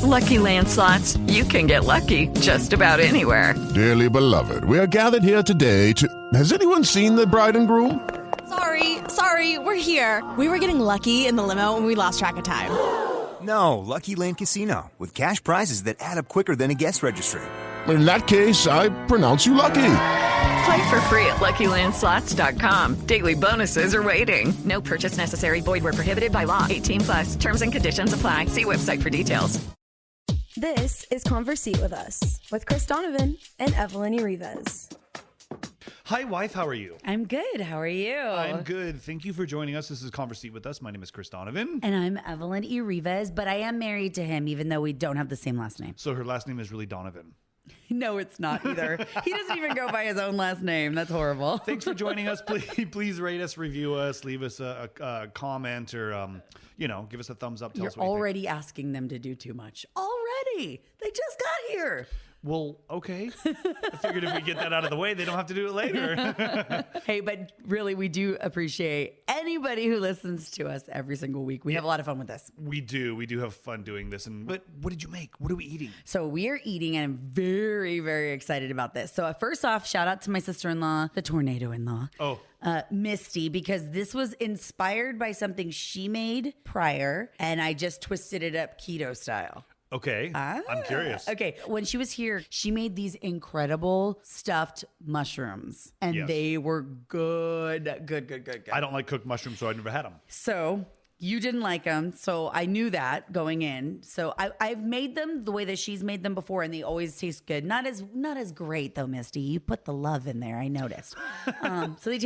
Lucky Land Slots, you can get lucky just about anywhere. Dearly beloved, we are gathered here today to... Has anyone seen the bride and groom? Sorry, we're here. We were getting lucky in the limo and we lost track of time. No, Lucky Land Casino, with cash prizes that add up quicker than a guest registry. In that case, I pronounce you lucky. Play for free at LuckyLandSlots.com. Daily bonuses are waiting. No purchase necessary. Void where prohibited by law. 18+. Terms and conditions apply. See website for details. This is Conversate with Us with Chris Donovan and Evelyn Urives. Hi, wife. How are you? I'm good. How are you? I'm good. Thank you for joining us. This is Conversate with Us. My name is Chris Donovan. And I'm Evelyn Urives, but I am married to him, even though we don't have the same last name. So her last name is really Donovan. No, it's not either. He doesn't even go by his own last name. That's horrible. Thanks for joining us. Please rate us, review us, leave us a comment, or give us a thumbs up. Tell You're us what you already think. asking them to do too much. Already. They just got here. Well, okay. I figured if we get that out of the way, they don't have to do it later. Hey, but really, we do appreciate anybody who listens to us every single week. We have a lot of fun with this. We do. We do have fun doing this. But what did you make? What are we eating? So we are eating, and I'm very, very excited about this. So first off, shout out to my sister-in-law, the tornado-in-law. Oh. Misty, because this was inspired by something she made prior, and I just twisted it up keto style. Okay. I'm curious. Okay. When she was here, she made these incredible stuffed mushrooms, and Yes. they were good. I don't like cooked mushrooms, so I never had them. So you didn't like them, so I knew that going in. So I've made them the way that she's made them before, and they always taste good. Not as great though, Misty. You put the love in there, I noticed. So they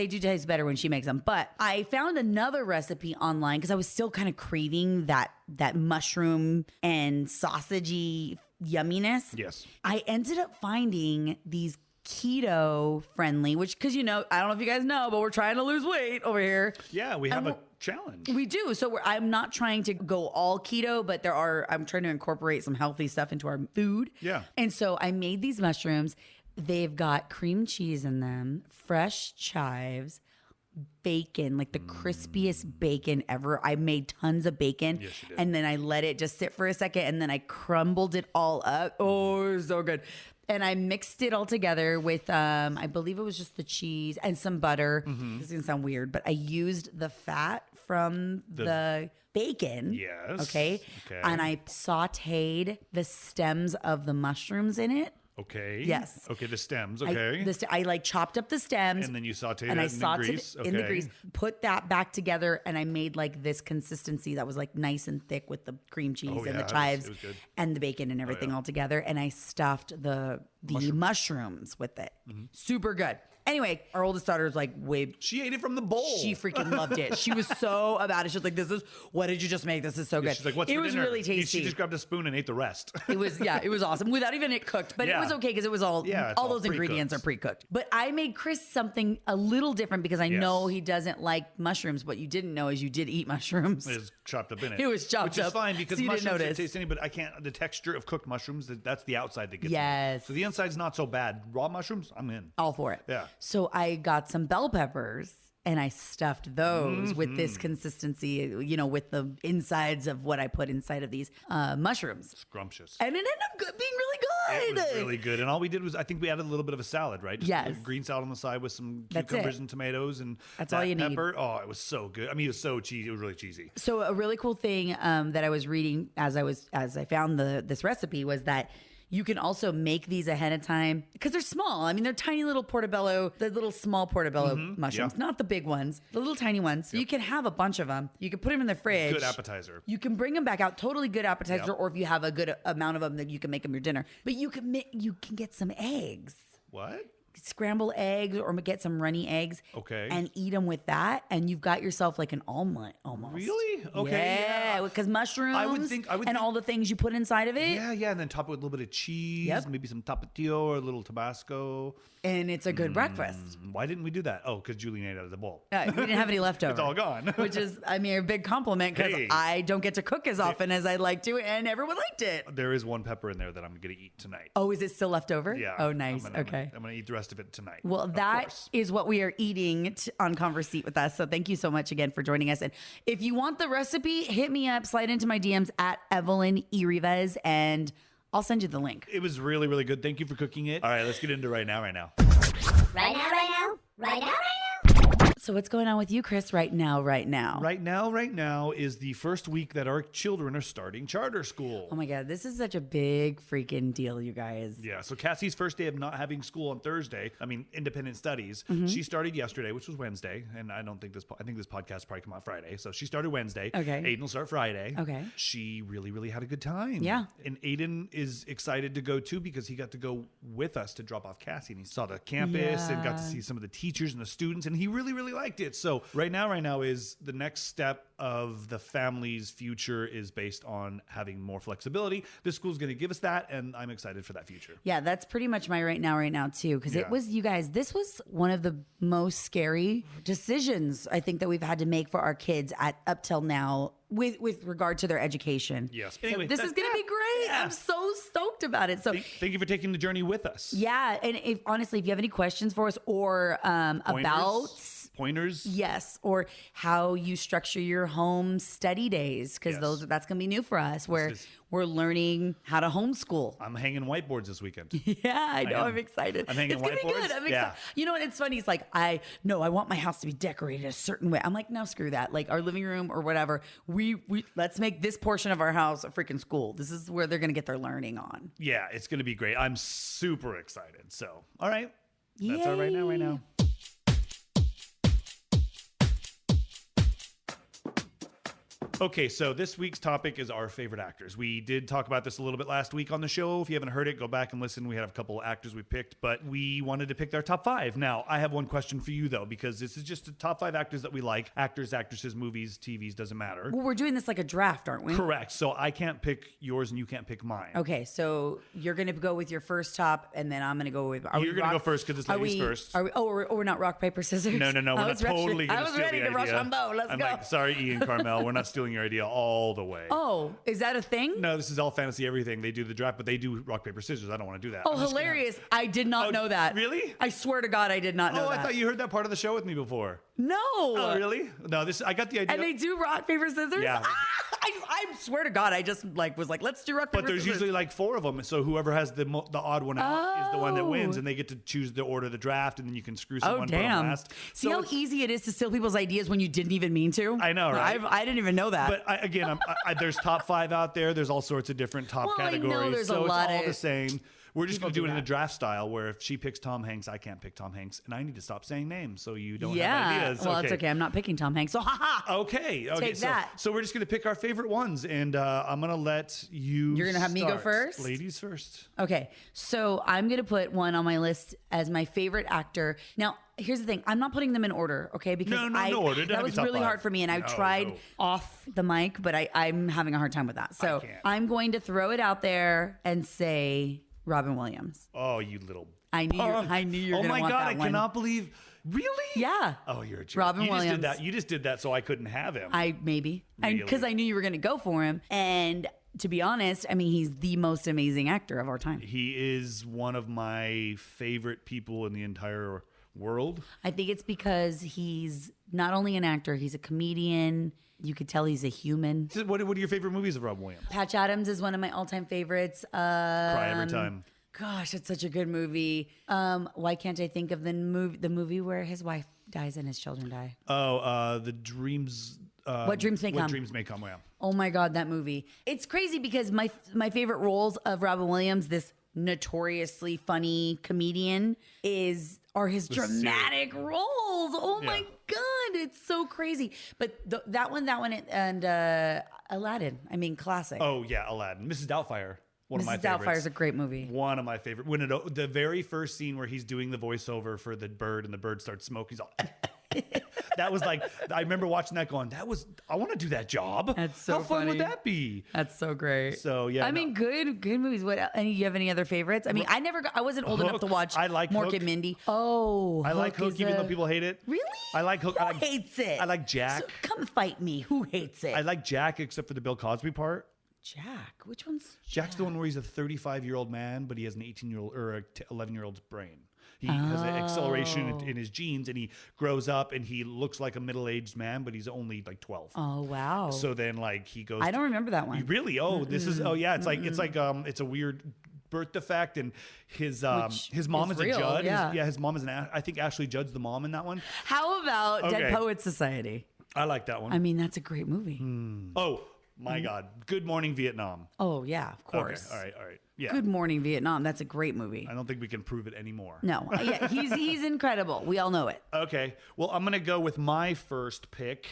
do taste better when she makes them. But I found another recipe online because I was still kind of craving that mushroom and sausagey yumminess. Yes. I ended up finding these keto friendly, because I don't know if you guys know, but we're trying to lose weight over here. Yeah, we have a challenge. We do. So I'm not trying to go all keto, but I'm trying to incorporate some healthy stuff into our food. Yeah. And so I made these mushrooms. They've got cream cheese in them, fresh chives, bacon, like the crispiest bacon ever. I made tons of bacon. Yes, you did. And then I let it just sit for a second, and then I crumbled it all up. Oh, it was so good. And I mixed it all together with, I believe it was just the cheese and some butter. This is going to sound weird, but I used the fat from the bacon. Yes. Okay. And I sauteed the stems of the mushrooms in it. Okay. Yes. Okay, the stems. Okay. I chopped up the stems. And then you sauteed it and I in the sauteed grease. it in the grease, put that back together, and I made like this consistency that was like nice and thick with the cream cheese and the chives it was good. and the bacon and everything all together. And I stuffed the mushrooms with it. Super good. Anyway, our oldest daughter was like, she ate it from the bowl. She freaking loved it. She was so about it. She was like, what did you just make? This is so good. She's like, what's it for was dinner? really tasty. She just grabbed a spoon and ate the rest. It was awesome without even it cooked, but it was okay because it was all those ingredients are pre-cooked. But I made Chris something a little different because I know he doesn't like mushrooms. What you didn't know is you did eat mushrooms. It was chopped up in it. It was chopped Which up. is fine because so you didn't mushrooms notice. taste any, but I can't. The texture of cooked mushrooms, that's the outside that gets me. Yes. So the inside's not so bad. Raw mushrooms, I'm in. All for it. Yeah. So I got some bell peppers and I stuffed those with this consistency, with the insides of what I put inside of these mushrooms. Scrumptious. And it ended up being really good. It was really good. And all we did was, I think we added a little bit of a salad, right? Just Yes. a green salad on the side with some That's cucumbers it. and tomatoes and That's that all you need. pepper. Oh, it was so good. I mean, it was so cheesy. It was really cheesy. So a really cool thing that I was reading as I found this recipe was that you can also make these ahead of time because they're small. I mean, they're tiny little portobello, the little small portobello mushrooms, not the big ones, the little tiny ones. So you can have a bunch of them. You can put them in the fridge. Good appetizer. You can bring them back out. Totally good appetizer. Or if you have a good amount of them, then you can make them your dinner. But you can get some eggs. What? Scramble eggs or get some runny eggs. Okay. And eat them with that. And you've got yourself like an omelet almost. Really? Okay. Yeah. Because mushrooms I would think all the things you put inside of it. Yeah. And then top it with a little bit of cheese, Yep. maybe some tapatio or a little Tabasco. And it's a good breakfast. Why didn't we do that? Oh, because Julian ate out of the bowl. We didn't have any leftover. It's all gone. Which is, a big compliment because Hey. I don't get to cook as often as I'd like to, and everyone liked it. There is one pepper in there that I'm going to eat tonight. Oh, is it still left over? Yeah. Oh, nice. I'm okay. gonna eat the rest rest of it tonight. Well, of that course. is what we are eating on Converse with us. So thank you so much again for joining us. And if you want the recipe, hit me up, slide into my DMs at Evelyn Rivas, and I'll send you the link. It was really, really good. Thank you for cooking it. All right, let's get into right now. So what's going on with you, Chris, right now? Right now is the first week that our children are starting charter school. Oh my God, this is such a big freaking deal, you guys. Yeah, so Cassie's first day of not having school on Thursday, independent studies, she started yesterday, which was Wednesday, and I think this podcast probably come out Friday. So she started Wednesday. Okay. Aiden will start Friday. Okay. She really, really had a good time. Yeah. And Aiden is excited to go too because he got to go with us to drop off Cassie, and he saw the campus and got to see some of the teachers and the students, and he really, really liked it. So right now is the next step of the family's future is based on having more flexibility. This school's going to give us that, and I'm excited for that future. Yeah, that's pretty much my right now too. Because it was, you guys, this was one of the most scary decisions I think that we've had to make for our kids up till now with regard to their education. Yes. So Anyway, this is going to be great. Yeah. I'm so stoked about it. So thank you for taking the journey with us. yeah, and honestly, if you have any questions for us or about pointers, yes, or how you structure your home study days, because that's going to be new for us, where we're learning how to homeschool. I'm hanging whiteboards this weekend. Yeah, I know. I'm excited. I'm hanging it's gonna whiteboards. be good. I'm excited. Yeah. You know what? It's funny. It's like I want my house to be decorated a certain way. I'm like, no, screw that. Like our living room or whatever. We let's make this portion of our house a freaking school. This is where they're gonna get their learning on. Yeah, it's gonna be great. I'm super excited. So, all right, Yay. that's our right now. Okay, so this week's topic is our favorite actors. We did talk about this a little bit last week on the show. If you haven't heard it, go back and listen. We had a couple of actors we picked, but we wanted to pick our top 5. Now, I have one question for you, though, because this is just the top 5 actors that we like. Actors, actresses, movies, TVs, doesn't matter. Well, we're doing this like a draft, aren't we? Correct. So I can't pick yours and you can't pick mine. Okay, so you're going to go with your first top, and then I'm going to go with... You're going to go first because it's ladies first. We're not rock, paper, scissors? No. We're not totally going to steal the idea. I was ready to rush on both. Let's go. Like, sorry, Ian Carmel. We're not stealing your idea all the way. Oh, is that a thing? No, this is all fantasy everything. They do the draft, but they do rock, paper, scissors. I don't want to do that. Oh, hilarious. I did not know that. Really? I swear to God, I did not know that. I thought you heard that part of the show with me before. No. Oh, really? No, I got the idea. And they do rock, paper, scissors? Yeah. I swear to God, I just was like, let's do rock, paper, But there's scissors. usually like 4 of them. So whoever has the odd one out is the one that wins, and they get to choose the order of the draft, and then you can screw someone put them last. See how easy it is to steal people's ideas when you didn't even mean to? I know, right? I didn't even know that. But there's top 5 out there. There's all sorts of different top categories. I know there's so a lot it's all of the same. We're just going to do it in a that. draft style where if she picks Tom Hanks, I can't pick Tom Hanks. And I need to stop saying names so you don't have ideas. Well, it's okay. I'm not picking Tom Hanks. So, haha. Okay. Take that. So we're just going to pick our favorite ones. And I'm going to let you You're going to have me go first? Ladies first. Okay. So I'm going to put one on my list as my favorite actor. Now, here's the thing. I'm not putting them in order, okay? Because no order. that was really hard for me, and I tried off the mic, but I'm having a hard time with that. So I'm going to throw it out there and say Robin Williams. Oh, you little I knew you were going to want that one. Oh my God, I cannot believe. Really? Yeah. Oh, you're a jerk. Robin Williams. You just did that so I couldn't have him. Maybe. Really? Because I knew you were going to go for him. And to be honest, he's the most amazing actor of our time. He is one of my favorite people in the entire world. I think it's because he's not only an actor, he's a comedian. You could tell he's a human. What are your favorite movies of Robin Williams? Patch Adams is one of my all-time favorites. Cry every time. Gosh, it's such a good movie. Why can't I think of the movie where his wife dies and his children die? Oh, the Dreams. What Dreams May Come. What Dreams May Come, yeah. Oh my God, that movie. It's crazy because my favorite roles of Robin Williams, this notoriously funny comedian, are his dramatic roles. Oh my God, it's so crazy. But that one, and Aladdin. Classic. Oh yeah, Aladdin. Mrs. Doubtfire. One of my Mrs. favorites. Doubtfire is a great movie. One of my favorite. The very first scene where he's doing the voiceover for the bird and the bird starts smoking, he's all. That was like, I remember watching that going, I want to do that job. That's so How fun funny. would that be? That's so great. So yeah. Good movies. What? You have any other favorites? I wasn't old enough to watch I like Mork Hook. and Mindy. Oh, I like Hook, even though people hate it. Really? I like Hook. Who hates it? I like Jack. So come fight me. Who hates it? I like Jack, except for the Bill Cosby part. Jack. Which one's Jack's the one where he's a 35-year-old man, but he has an 18-year-old or a 11-year-old's brain. He has an acceleration in his genes, and he grows up and he looks like a middle-aged man, but he's only like 12. Oh, wow. So then like he goes. I don't remember that one. You really? Oh, this is. Oh yeah. It's a weird birth defect, and his mom is real, a judge. yeah. His mom is I think Ashley Judd's the mom in that one. How about Dead Poets Society? I like that one. I mean, that's a great movie. Oh my God! Good Morning Vietnam. Oh yeah, of course. Okay. All right. Yeah. Good Morning Vietnam. That's a great movie. I don't think we can prove it anymore. No, yeah, he's incredible. We all know it. Okay. Well, I'm gonna go with my first pick,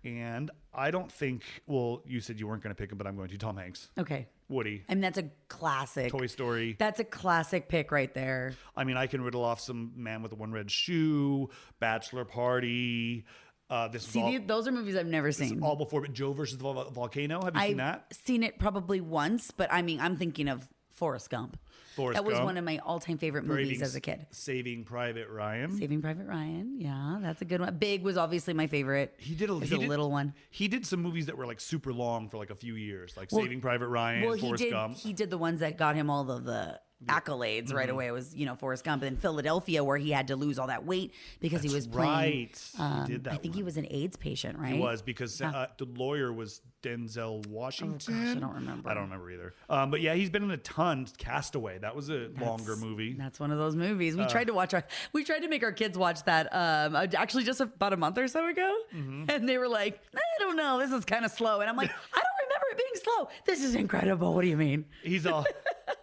and I don't think. Well, you said you weren't gonna pick him, but I'm going to. Tom Hanks. Okay. Woody. I mean, that's a classic. Toy Story. That's a classic pick right there. I mean, I can riddle off some Man with the One Red Shoe, Bachelor Party. Those are movies I've never seen. All before, but Joe versus the Volcano. Have you seen that? I've seen it probably once, but I mean, I'm thinking of Forrest Gump. That was one of my all-time favorite movies as a kid. Saving Private Ryan. Saving Private Ryan. Yeah, that's a good one. Big was obviously my favorite. He did a little one. He did some movies that were like super long for like a few years, like Saving Private Ryan, Forrest Gump. He did the ones that got him all of the accolades right away. It was, Forrest Gump, and then Philadelphia, where he had to lose all that weight because he was playing. He did that. I think he was an AIDS patient, right? He was, because the lawyer was Denzel Washington. Oh gosh, I don't remember. I don't remember either. But yeah, he's been in a ton. Castaway, that was a longer movie. That's one of those movies. We tried to make our kids watch that actually just about a month or so ago, and they were like, I don't know, this is kind of slow, and I'm like, I don't remember it being slow. This is incredible. What do you mean? He's all.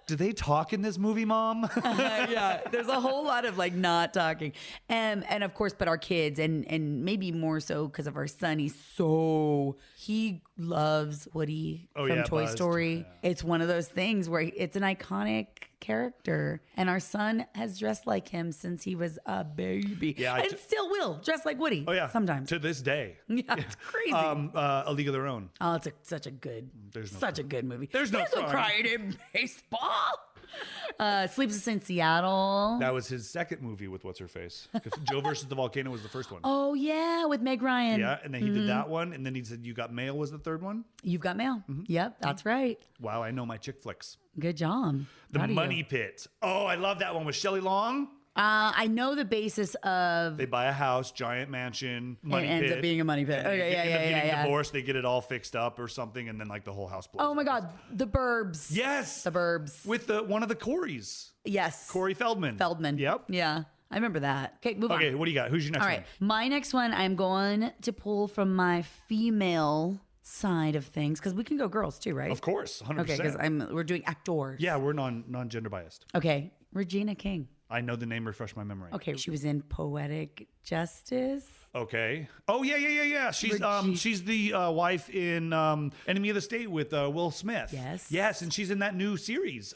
Do they talk in this movie, Mom? Yeah, there's a whole lot of like not talking, and of course, but our kids, and maybe more so because of our son. He loves Woody from Toy Story. Yeah. It's one of those things where it's an iconic character, and our son has dressed like him since he was a baby. Yeah, and still will dress like Woody. Oh yeah, sometimes to this day. Yeah, it's crazy. A League of Their Own. Oh, it's such a good movie. There's no crying in baseball. Sleepless in Seattle. That was his second movie with what's her face. Joe versus the Volcano was the first one. Oh yeah, with Meg Ryan. Yeah, and then he did that one, and then he said You Got Mail was the third one. You've Got Mail. Yep, that's right. Wow, I know my chick flicks. Good job. The Money Pit. Oh, I love that one with Shelley Long. I know the basis of. They buy a house, giant mansion, money pit. It ends up being a money pit. Okay, getting divorced, they get it all fixed up or something, and then like the whole house blows. Oh my God, The Burbs. Yes, The Burbs with one of the Coreys. Yes, Corey Feldman. Yep. Yeah, I remember that. Okay, move on. Okay, what do you got? Who's your next one? All right, my next one, I'm going to pull from my female side of things, because we can go girls too, right? Of course, 100%. Okay, because we're doing actors. Yeah, we're non-gender biased. Okay, Regina King. I know the name, refresh my memory. Okay, she was in Poetic Justice. Okay. Oh yeah. She's the wife in Enemy of the State with Will Smith. Yes, and she's in that new series.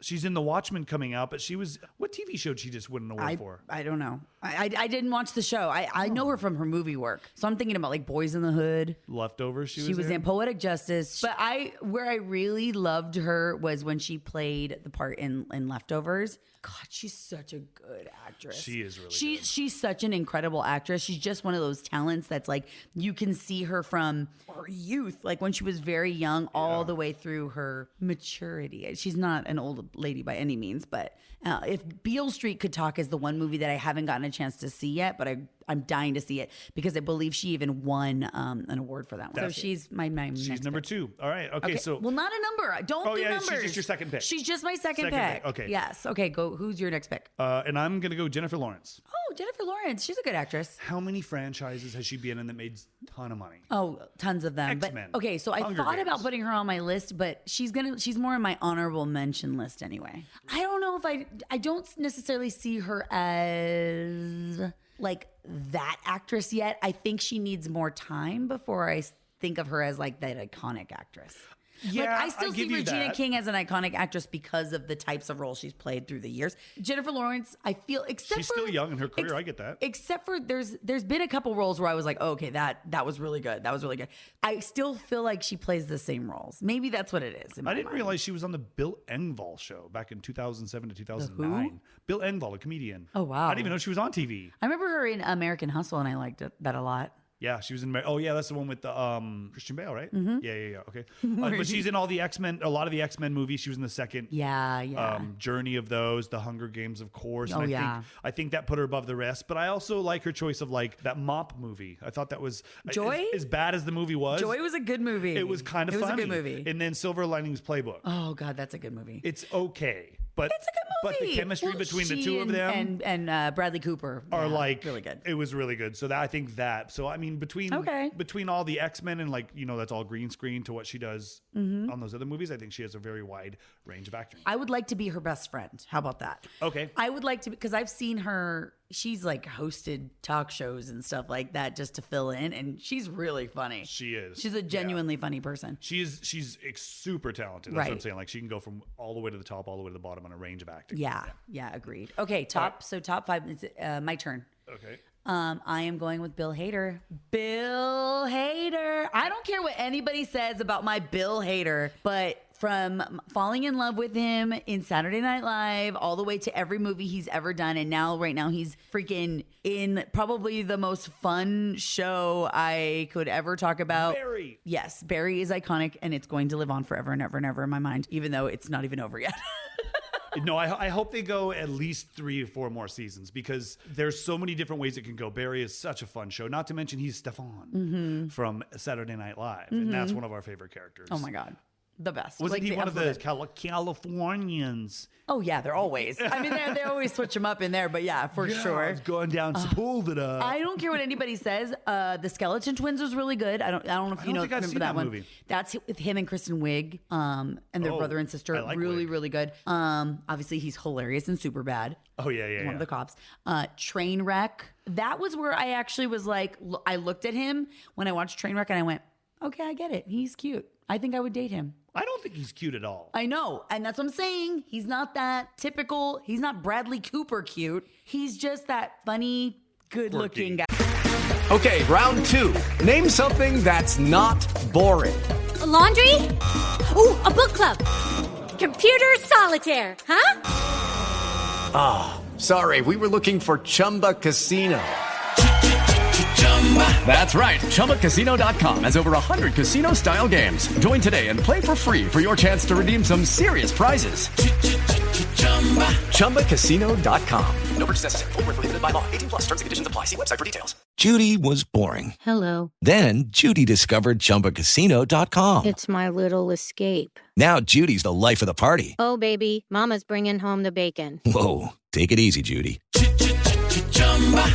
She's in The Watchmen coming out, but she was, what TV show did she just win an award for? I don't know. I didn't watch the show. I know her from her movie work, so I'm thinking about like Boys in the Hood, Leftovers. She was in Poetic Justice, but where I really loved her was when she played the part in Leftovers. God, she's such a good actress. She is really good. She's such an incredible actress. She's just one of those talents that's like, you can see her from her youth, like when she was very young, all the way through her maturity. She's not an old lady by any means, but if Beale Street Could Talk is the one movie that I haven't gotten a chance to see yet, but I'm dying to see it because I believe she even won an award for that one. So she's my She's number 2. All right. Okay. So well, not a number. Don't do numbers. She's just your second pick. She's just my second pick. Okay. Yes. Okay. Go. Who's your next pick? And I'm gonna go Jennifer Lawrence. Oh, Jennifer Lawrence. She's a good actress. How many franchises has she been in that made a ton of money? Oh, tons of them. X-Men. But okay, so I thought about putting her on my list, but she's more in my honorable mention list anyway. I don't know if I don't necessarily see her as like that actress yet. I think she needs more time before I think of her as like that iconic actress. Yeah, like, I still see Regina King as an iconic actress because of the types of roles she's played through the years. Jennifer Lawrence, I feel, she's still young in her career. I get that. Except for there's been a couple roles where I was like, oh, okay, that was really good. That was really good. I still feel like she plays the same roles. Maybe that's what it is. I didn't realize she was on the Bill Engvall show back in 2007 to 2009. Bill Engvall, a comedian. Oh wow! I didn't even know she was on TV. I remember her in American Hustle, and I liked that a lot. Yeah, she was in. Oh, yeah, that's the one with the Christian Bale, right? Mm-hmm. Yeah. Okay, but she's in all the X-Men. A lot of the X-Men movies. She was in the second. Yeah. Journey of those, the Hunger Games, of course. Oh, and yeah. I think that put her above the rest. But I also like her choice of like that Mop movie. I thought that was Joy. As bad as the movie was. Joy was a good movie. It was kind of funny. It was a good movie. And then Silver Linings Playbook. Oh God, that's a good movie. It's okay, but It's a good movie. But the chemistry between the two of them and Bradley Cooper are like really good. It was really good. So I think that. So I mean, between all the X-Men and like that's all green screen to what she does on those other movies, I think she has a very wide range of acting. I would like to be her best friend. How about that? Okay. I would like to, because I've seen her. She's like hosted talk shows and stuff like that just to fill in, and she's really funny. She is. She's a genuinely funny person. She's super talented. That's what I'm saying. Like she can go from all the way to the top, all the way to the bottom on a range of acting. Yeah, agreed. Okay, top 5. It's my turn. Okay. I am going with Bill Hader. Bill Hader. I don't care what anybody says about my Bill Hader, but from falling in love with him in Saturday Night Live all the way to every movie he's ever done, and right now he's freaking in probably the most fun show I could ever talk about. Barry. Yes, Barry is iconic, and it's going to live on forever and ever and ever in my mind, even though it's not even over yet. No, I hope they go at least 3 or 4 more seasons because there's so many different ways it can go. Barry is such a fun show. Not to mention he's Stefan from Saturday Night Live, and that's one of our favorite characters. Oh my God. The best. Wasn't he one of the Californians? Oh, yeah, they're always. I mean, they always switch them up in there, but yeah, for sure. It's going down Sepulveda. I don't care what anybody says. The Skeleton Twins was really good. I don't know if you know. I've seen that one. Movie. That's with him and Kristen Wiig, and their brother and sister. I like really, Wiig. really good. Obviously, he's hilarious and super bad. Oh yeah. One of the cops. Trainwreck. That was where I actually was like, I looked at him when I watched Trainwreck, and I went, okay, I get it. He's cute. I think I would date him. I don't think he's cute at all. I know. And that's what I'm saying. He's not that typical. He's not Bradley Cooper cute. He's just that funny, good-looking guy. Okay, round 2. Name something that's not boring. A laundry? Ooh, a book club. Computer solitaire, huh? Ah, sorry. We were looking for Chumba Casino. That's right. ChumbaCasino.com has over 100 casino-style games. Join today and play for free for your chance to redeem some serious prizes. ChumbaCasino.com. No purchase necessary. Void where prohibited by law. 18+ terms and conditions apply. See website for details. Judy was boring. Hello. Then Judy discovered ChumbaCasino.com. It's my little escape. Now Judy's the life of the party. Oh, baby, mama's bringing home the bacon. Whoa, take it easy, Judy.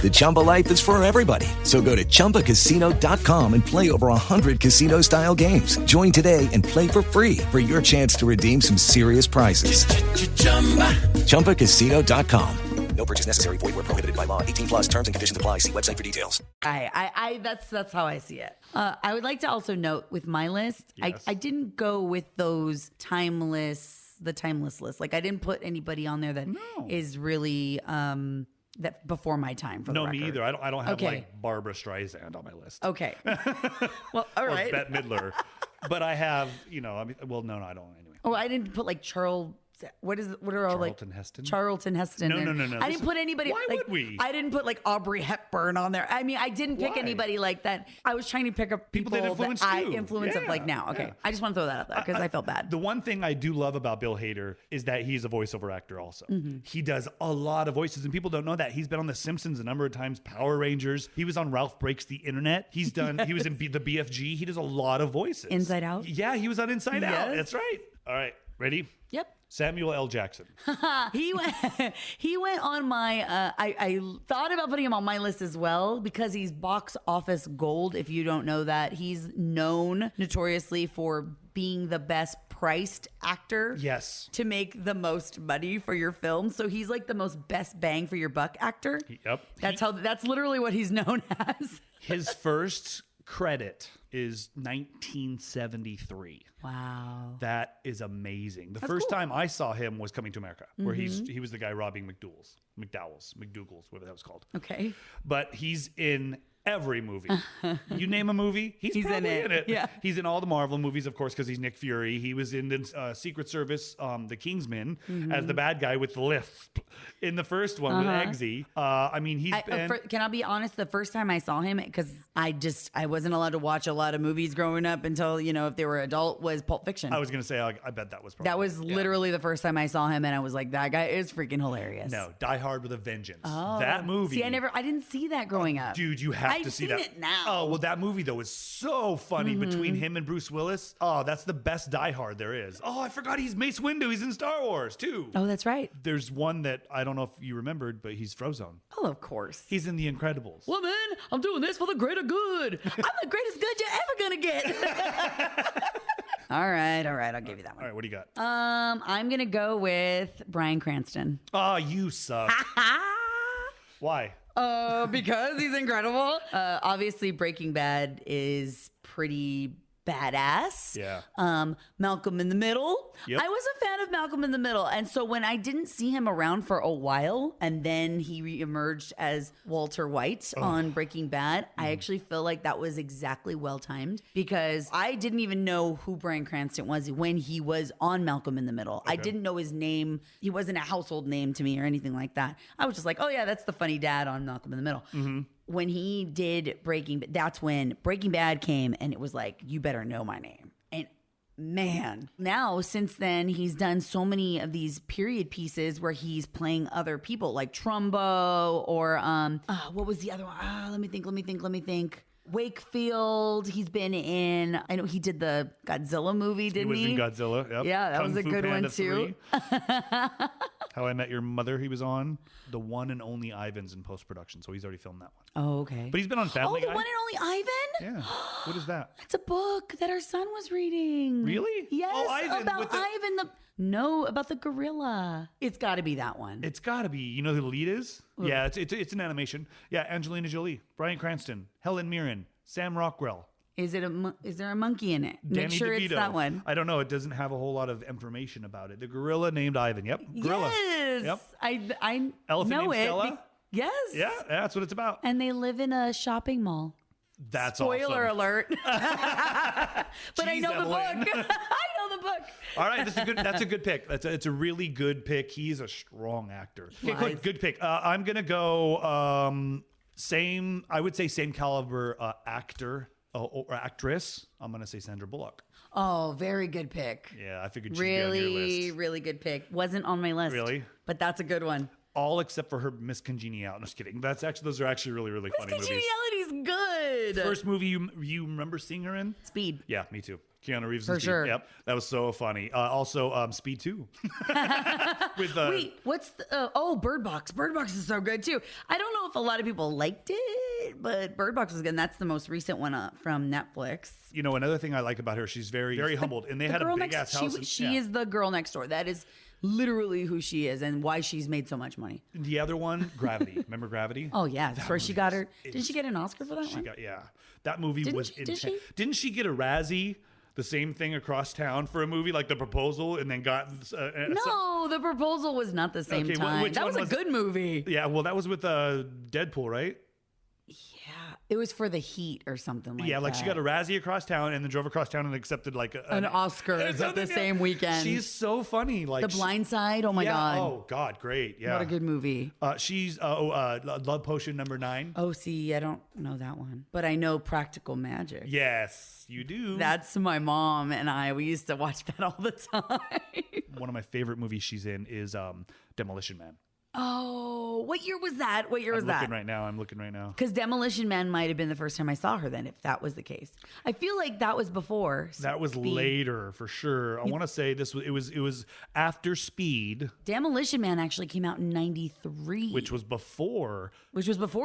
The Chumba life is for everybody. So go to ChumbaCasino.com and play over 100 casino-style games. Join today and play for free for your chance to redeem some serious prizes. ChumbaCasino.com. No purchase necessary. Void where prohibited by law. 18+ terms and conditions apply. See website for details. That's how I see it. I would like to also note with my list, Yes. I didn't go with those timeless list. Like I didn't put anybody on there that is really that before my time. For the record. Me either. I don't have like Barbara Streisand on my list. Okay. Well, all right. Or Bette Midler, but I have. I don't anyway. Oh, I didn't put like what are all Charlton Heston? Charlton Heston. No. I didn't put anybody. Why would we? I didn't put like Aubrey Hepburn on there. I mean, I didn't pick anybody like that. I was trying to pick up people that influenced I you. influence of like now. Okay, I just want to throw that out there because I felt bad. The one thing I do love about Bill Hader is that he's a voiceover actor also. He does a lot of voices, and people don't know that. He's been on The Simpsons a number of times, Power Rangers. He was on Ralph Breaks the Internet. He was in the BFG. He does a lot of voices. Inside Out? Yeah, he was on Inside Out. That's right. All right, ready? Yep. Samuel L. Jackson. He went on my, I thought about putting him on my list as well because he's box office gold. If you don't know that, he's known notoriously for being the best priced actor. Yes. To make the most money for your film. So he's like the most best bang for your buck actor. Yep. That's literally what he's known as. His first credit is 1973. Wow. That is amazing. The first time I saw him was Coming to America, where he was the guy robbing McDougal's, whatever that was called. Okay. But he's in every movie. You name a movie, he's probably in it. Yeah. He's in all the Marvel movies, of course, because he's Nick Fury. He was in the Secret Service, The Kingsman, as the bad guy with the lisp in the first one with Eggsy. I mean, he's been... Can I be honest? The first time I saw him, because I wasn't allowed to watch a lot of movies growing up until, if they were adult, was Pulp Fiction. I was going to say, I bet that was probably... That was literally the first time I saw him, and I was like, that guy is freaking hilarious. No, Die Hard with a Vengeance. Oh. That movie. See, I didn't see that growing up. Dude, you have to see that. I've seen it now. Oh, well, that movie, though, is so funny between him and Bruce Willis. Oh, that's the best Die Hard there is. Oh, I forgot he's Mace Windu. He's in Star Wars, too. Oh, that's right. There's one that I don't know if you remembered, but he's Frozone. Oh, of course. He's in The Incredibles. Woman, I'm doing this for the greater good. I'm the greatest good you're ever going to get. All right. I'll give you that one. All right, what do you got? I'm going to go with Bryan Cranston. Oh, you suck. Why? Because he's incredible. Obviously, Breaking Bad is pretty badass. Yeah. Malcolm in the Middle. Yep. I was a fan of Malcolm in the Middle. And so when I didn't see him around for a while and then he reemerged as Walter White on Breaking Bad, I actually feel like that was exactly well timed because I didn't even know who Bryan Cranston was when he was on Malcolm in the Middle. I didn't know his name. He wasn't a household name to me or anything like that. I was just like, oh yeah, that's the funny dad on Malcolm in the Middle. When he did that's when Breaking Bad came and it was like, you better know my name. And man, now since then, he's done so many of these period pieces where he's playing other people like Trumbo or what was the other one? Let me think. Wakefield. He's been in, I know he did the Godzilla movie, didn't he? He was in Godzilla, yep. Yeah, that Kung was a Fu good Panda one too. 3. How I Met Your Mother, he was on. The One and Only Ivan's in post-production, so he's already filmed that one. Oh, okay. But he's been on Family Guy. Oh, The One and Only Ivan? Yeah. What is that? It's a book that our son was reading. Really? Yes, Oh, Ivan, about with the- Ivan No, about the gorilla. It's got to be that one. It's got to be. You know who the lead is? Yeah, it's an animation. Yeah, Angelina Jolie, Bryan Cranston, Helen Mirren, Sam Rockwell. Is there a monkey in it? Danny Make sure DeVito. it's that one. I don't know. It doesn't have a whole lot of information about it. The gorilla named Ivan. Yep. Gorilla. Yes. Yep. I Elephant know named it. Stella? Yes. Yeah, that's what it's about. And they live in a shopping mall. That's Spoiler awesome. alert. But I Jeez, know Evelyn. the book. I know the book. All right, that's a good pick. It's a really good pick. He's a strong actor. Okay, good pick. I'm gonna go I would say same caliber actor or actress. I'm gonna say Sandra Bullock. Oh, very good pick. Yeah, I figured she'd be on your list. Really good pick. Wasn't on my list. Really? But that's a good one. All except for her Miss Congeniality. No, just kidding. Those are actually really, really funny movies. Miss Congeniality's good. First movie you remember seeing her in? Speed. Yeah, me too. Keanu Reeves. For Speed. sure. Yep, that was so funny. Also, Speed 2. Wait, what's the? Bird Box. Bird Box is so good too. I don't know if a lot of people liked it, but Bird Box was good. And that's the most recent one from Netflix. You know, another thing I like about her, she's very, very humbled, and they had a big ass house. She is the girl next door. That is literally who she is and why she's made so much money. The other one, Gravity. Remember Gravity? Oh yeah, that's where she got her. Didn't she get an Oscar for that one? That movie was intense. Didn't she get a Razzie? The same thing across town for a movie like The Proposal, and then got no. The Proposal was not the same time. That was a good movie. Yeah, well, that was with Deadpool, right? Yeah, it was for The Heat or something like that. Yeah, like she got a Razzie across town and then drove across town and accepted like an Oscar at the same weekend. She's so funny. Like The Blind Side. Oh my God. Oh God, great. Yeah. What a good movie. She's Love Potion #9. Oh, see, I don't know that one, but I know Practical Magic. Yes, you do. That's my mom and I. We used to watch that all the time. One of my favorite movies she's in is Demolition Man. Oh, what year was that? I'm looking right now. Because Demolition Man might have been the first time I saw her then, if that was the case. I feel like that was before. That was later, for sure. I want to say it was after Speed. Demolition Man actually came out in 93. Which was before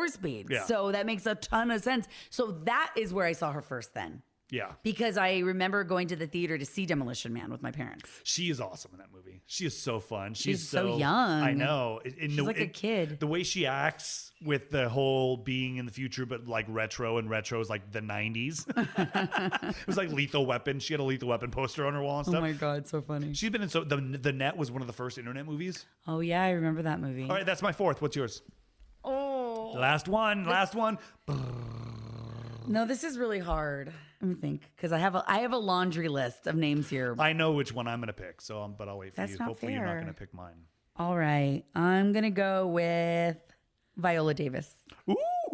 Speed. Yeah. So that makes a ton of sense. So that is where I saw her first then. Yeah. Because I remember going to the theater to see Demolition Man with my parents. She is awesome in that movie. She is so fun. She's so young. I know. She's like a kid. The way she acts with the whole being in the future, but like retro, and retro is like the 90s. It was like Lethal Weapon. She had a Lethal Weapon poster on her wall and stuff. Oh my God, so funny. She's been in The Net was one of the first internet movies. Oh yeah, I remember that movie. All right, that's my fourth. What's yours? Oh, Last one. No, this is really hard. Let me think, because I have a laundry list of names here. I know which one I'm going to pick, but I'll wait for That's you. not Hopefully you're not fair. going to pick mine. All right, I'm gonna go with Viola Davis.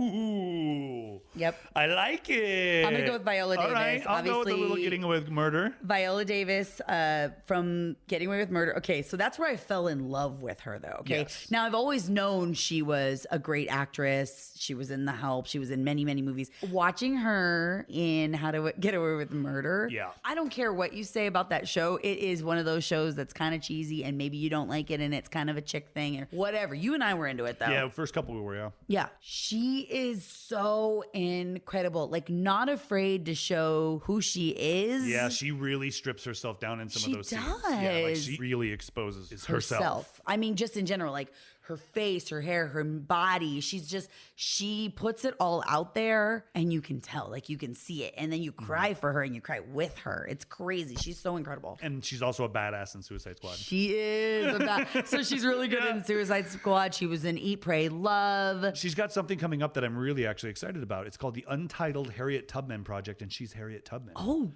Ooh. Yep. I like it. I'm gonna go with Viola Davis. All right, I'll go with a little Getting Away with Murder. Viola Davis from Getting Away with Murder. Okay, so that's where I fell in love with her, though. Okay, Yes. Now I've always known she was a great actress. She was in The Help. She was in many, many movies. Watching her in How to Get Away with Murder. Yeah. I don't care what you say about that show. It is one of those shows that's kind of cheesy, and maybe you don't like it, and it's kind of a chick thing or whatever. You and I were into it, though. Yeah, first couple we were, yeah. Yeah. She is so incredible. Like, not afraid to show who she is. Yeah, she really strips herself down in some of those scenes. does. Yeah, like she really exposes herself. I mean, just in general, like her face, her hair, her body. She puts it all out there, and you can tell, like you can see it. And then you cry for her and you cry with her. It's crazy. She's so incredible. And she's also a badass in Suicide Squad. She is. So she's really good in Suicide Squad. She was in Eat, Pray, Love. She's got something coming up that I'm really actually excited about. It's called the Untitled Harriet Tubman Project, and she's Harriet Tubman. Oh,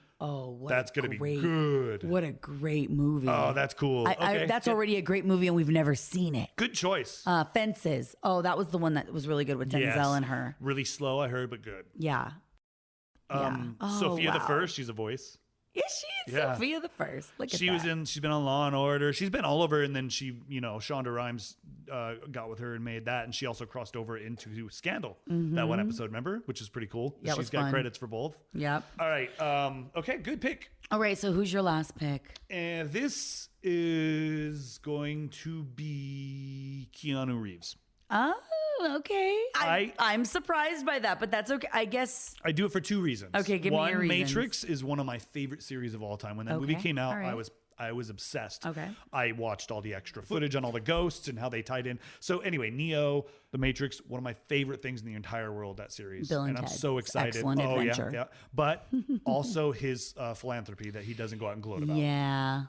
that's going to be good. What a great movie. Oh, that's cool. Okay. That's already a great movie, and we've never seen it. Good choice. Fences. Oh, that was the one that was really good with Denzel and her. Really slow, I heard, but good. Yeah. Sophia the First, she's a voice. Is she? Yeah. Sophia the First. Look at that. She's been on Law and Order. She's been all over, and then she, Shonda Rhimes got with her and made that, and she also crossed over into Scandal, that one episode, remember? Which is pretty cool. Yeah, she's got credits for both. Yep. All right. Okay, good pick. All right, so who's your last pick? And this is going to be Keanu Reeves. Oh, okay. I'm surprised by that, but that's okay. I guess I do it for two reasons. Okay, give me your reasons. Matrix is one of my favorite series of all time. When that movie came out, right. I was obsessed. Okay. I watched all the extra footage on all the ghosts and how they tied in. So anyway, Neo, The Matrix, one of my favorite things in the entire world, that series. Bill and I'm Ted. so excited. Excellent adventure. Yeah. But also his philanthropy that he doesn't go out and gloat about. Yeah.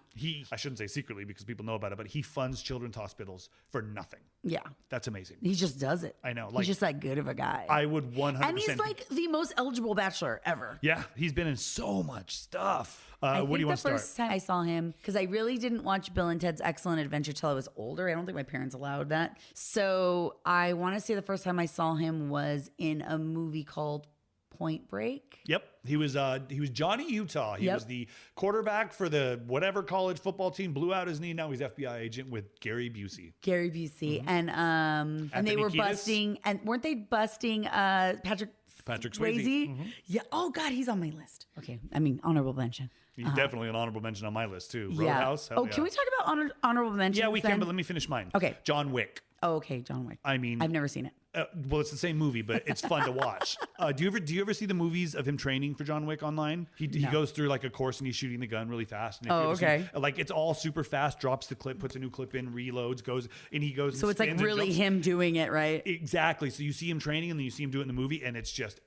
I shouldn't say secretly because people know about it, but he funds children's hospitals for nothing. Yeah. That's amazing. He just does it. I know. He's just that good of a guy. I would 100%. And he's like the most eligible bachelor ever. Yeah. He's been in so much stuff. I what do you want to start? The first time I saw him, because I really didn't watch Bill and Ted's Excellent Adventure till I was older. I don't think my parents allowed that. So I want to say the first time I saw him was in a movie called Point Break. Yep. He was Johnny Utah. He was the quarterback for the whatever college football team, blew out his knee. Now he's FBI agent with Gary Busey. And they were Kiedis? busting, and weren't they busting Patrick Swayze. Yeah. Oh God, he's on my list. Okay. I mean, honorable mention. He's definitely an honorable mention on my list too. Yeah. Roadhouse. Can we talk about honorable mentions? Yeah, we then? can, but let me finish mine. Okay. John Wick. Oh, okay, John Wick. I mean, I've never seen it. Well, it's the same movie, but it's fun to watch. Do you ever see the movies of him training for John Wick online? He goes through like a course and he's shooting the gun really fast. And like it's all super fast. Drops the clip, puts a new clip in, reloads, goes, and he goes. So and it's like spins and really jumps. him doing it, right? Exactly. So you see him training, and then you see him do it in the movie, and it's just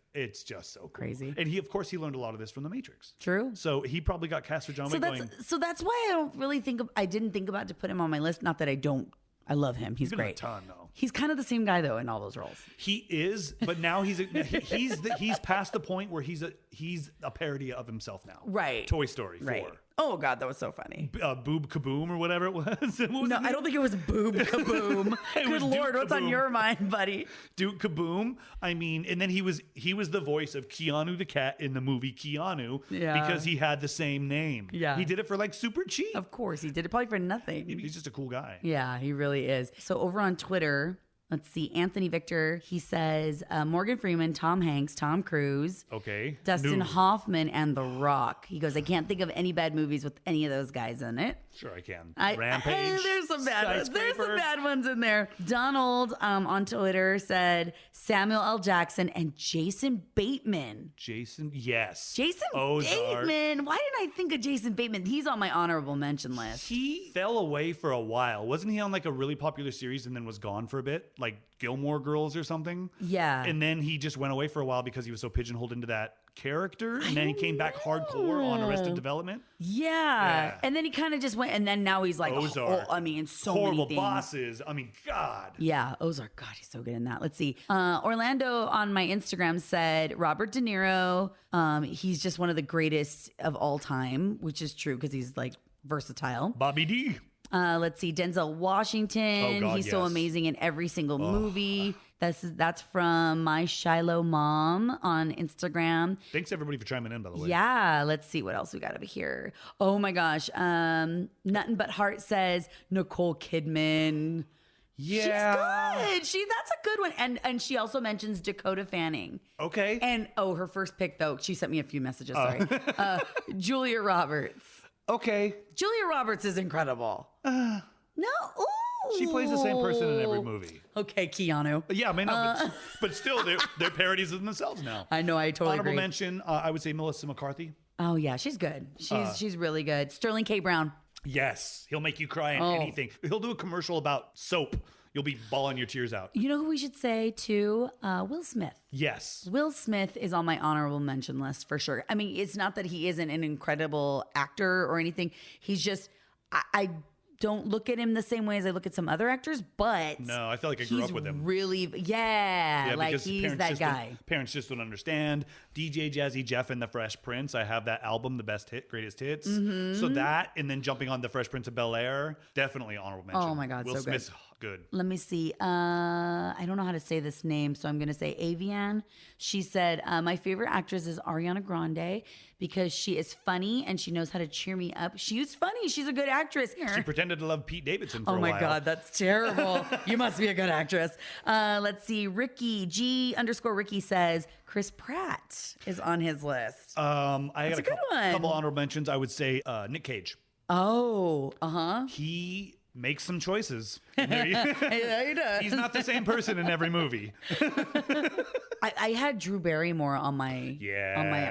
so cool. Crazy. And he learned a lot of this from The Matrix. True. So he probably got cast for John Wick. So that's why I don't really I didn't think about to put him on my list. Not that I don't. I love him. He's great. A ton, though. He's kind of the same guy though in all those roles. He is, but now he's past the point where he's a parody of himself now. Right. Toy Story 4. Right. Oh God, that was so funny. Boob Kaboom or whatever it was. No, I don't think it was Boob Kaboom. Good Lord, what's on your mind, buddy? Duke Kaboom. I mean, and then he was the voice of Keanu the cat in the movie Keanu because he had the same name. Yeah. He did it for like super cheap. Of course, he did it probably for nothing. He's just a cool guy. Yeah, he really is. So over on Twitter, let's see, Anthony Victor, he says Morgan Freeman, Tom Hanks, Tom Cruise, Dustin Hoffman, and The Rock. He goes, I can't think of any bad movies with any of those guys in it. Sure, I can. Rampage. There's some bad ones in there. Donald on Twitter said Samuel L. Jackson and Jason Bateman. Yes. Jason Bateman. Why didn't I think of Jason Bateman? He's on my honorable mention list. He fell away for a while. Wasn't he on like a really popular series and then was gone for a bit? like Gilmore Girls or something. Yeah. And then he just went away for a while because he was so pigeonholed into that character. And then he came back hardcore on Arrested Development. Yeah. And then he kind of just went, and then now he's like, Ozark. I mean, so Horrible many things. Bosses. I mean, God. Yeah, Ozark. God, he's so good in that. Let's see. Orlando on my Instagram said Robert De Niro. He's just one of the greatest of all time, which is true because he's like versatile. Bobby D. Let's see. Denzel Washington. Oh, God, he's so yes. amazing in every single movie. That's from my Shiloh mom on Instagram. Thanks everybody for chiming in, by the way. Yeah, let's see what else we got over here. Oh my gosh. Nothing But Heart says Nicole Kidman. Yeah. She's good. That's a good one. And she also mentions Dakota Fanning. Okay. And her first pick though, she sent me a few messages, sorry. Julia Roberts. Okay. Julia Roberts is incredible. No. Ooh. She plays the same person in every movie. Okay, Keanu. Yeah, man, no, but still, they're parodies of themselves now. I know, I totally Honorable agree. mention, I would say Melissa McCarthy. Oh yeah, she's good. She's really good. Sterling K. Brown. Yes, he'll make you cry in anything. He'll do a commercial about soap. You'll be bawling your tears out. You know who we should say too? Will Smith. Yes. Will Smith is on my honorable mention list for sure. I mean, it's not that he isn't an incredible actor or anything. He's just, I don't look at him the same way as I look at some other actors, but no, I feel like I grew up with him. Really, like he's that guy. Parents just don't understand. DJ Jazzy Jeff and the Fresh Prince. I have that album, the best hit, greatest hits. Mm-hmm. So that, and then jumping on the Fresh Prince of Bel-Air, definitely honorable mention. Oh my God, Will so Smith's good. Let me see. I don't know how to say this name, so I'm going to say Avian. She said, my favorite actress is Ariana Grande because she is funny and she knows how to cheer me up. She's funny. She's a good actress. She pretended to love Pete Davidson for a while. Oh my God, that's terrible. You must be a good actress. Let's see. Ricky G_Ricky says Chris Pratt is on his list. I got a couple honorable mentions. I would say Nick Cage. Oh, He makes some choices. He does. He's not the same person in every movie. I had Drew Barrymore on my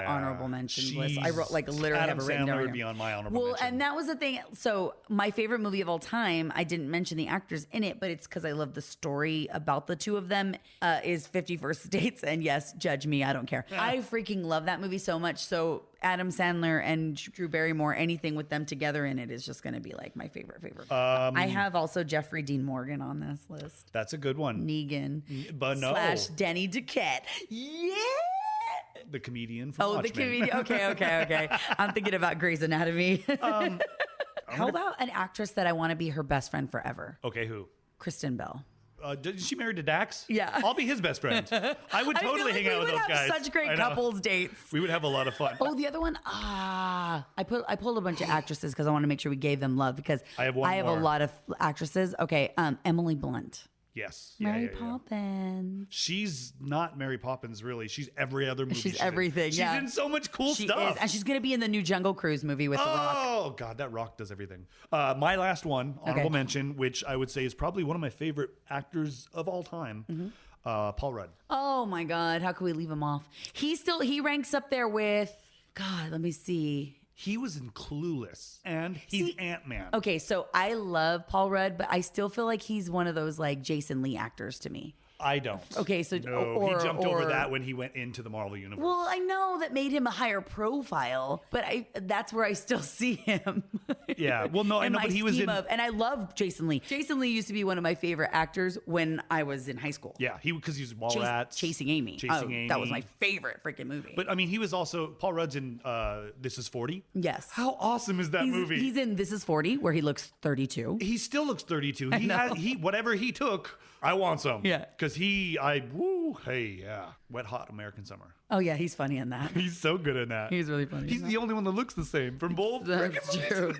honorable mentions list. I wrote literally Adam have it written Sandler down. would be on my honorable mention. And that was the thing. So my favorite movie of all time, I didn't mention the actors in it, but it's because I love the story about the two of them. Is 50 First Dates, and yes, judge me, I don't care. I freaking love that movie so much. So Adam Sandler and Drew Barrymore, anything with them together in it is just going to be like my favorite. I have also Jeffrey Dean Morgan on this list. That's a good one. Negan. But no. / Denny Duquette. Yeah. The comedian from Watchmen. The comedian. Okay. I'm thinking about Grey's Anatomy. How about an actress that I want to be her best friend forever? Okay, who? Kristen Bell. Is she married to Dax? Yeah. I'll be his best friend. I would totally hang out with those guys. We would have such great couples dates. We would have a lot of fun. Oh, the other one? I pulled a bunch of actresses because I want to make sure we gave them love because I have a lot of actresses. Okay, Emily Blunt. Yes. Mary Poppins. She's not Mary Poppins, really. She's every other movie. She's everything. She's in so much cool stuff. And she's going to be in the new Jungle Cruise movie with The Rock. Oh, God, that Rock does everything. My last one, honorable mention, which I would say is probably one of my favorite actors of all time, Paul Rudd. Oh, my God. How could we leave him off? He ranks up there with, God, let me see. He was in Clueless, and he's Ant-Man. Okay, so I love Paul Rudd, but I still feel like he's one of those like Jason Lee actors to me. I don't. Okay, so he jumped over that when he went into the Marvel Universe. Well, I know that made him a higher profile, but that's where I still see him. Yeah, well, no, I know, but he was in. And I love Jason Lee. Jason Lee used to be one of my favorite actors when I was in high school. Yeah, because he's Mallrats. Chasing Amy. Amy. That was my favorite freaking movie. But I mean, he was also Paul Rudd's in This Is 40. Yes. How awesome is that movie? He's in This Is 40, where he looks 32. He still looks 32. Whatever he took, I want some. Yeah, because Wet Hot American Summer. Oh yeah, he's funny in that. He's so good in that. He's really funny. He's the only one that looks the same from both. That's true.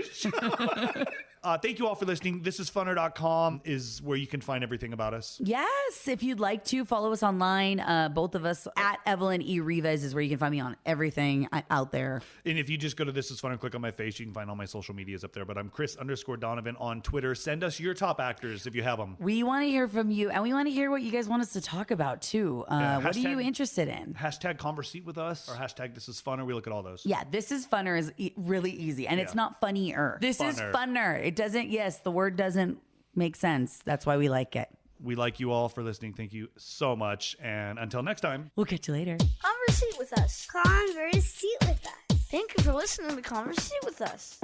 Thank you all for listening. Thisisfunner.com is where you can find everything about us. Yes, if you'd like to follow us online, both of us at Evelyn E. Rivas is where you can find me on everything out there. And if you just go to This Is Fun and click on my face, you can find all my social medias up there. But I'm Chris_Donovan on Twitter. Send us your top actors if you have them. We want to hear from you, and we want to hear what you guys want us to talk about too. What are you interested in? Hashtag Conversate with us or hashtag This Is Funner. We look at all those. Yeah, This Is Funner is really easy, and it's not funnier. This is funner. It doesn't. Yes, the word doesn't make sense. That's why we like it. We like you all for listening. Thank you so much. And until next time, we'll catch you later. Conversate with us. Conversate with us. Thank you for listening to Conversate with us.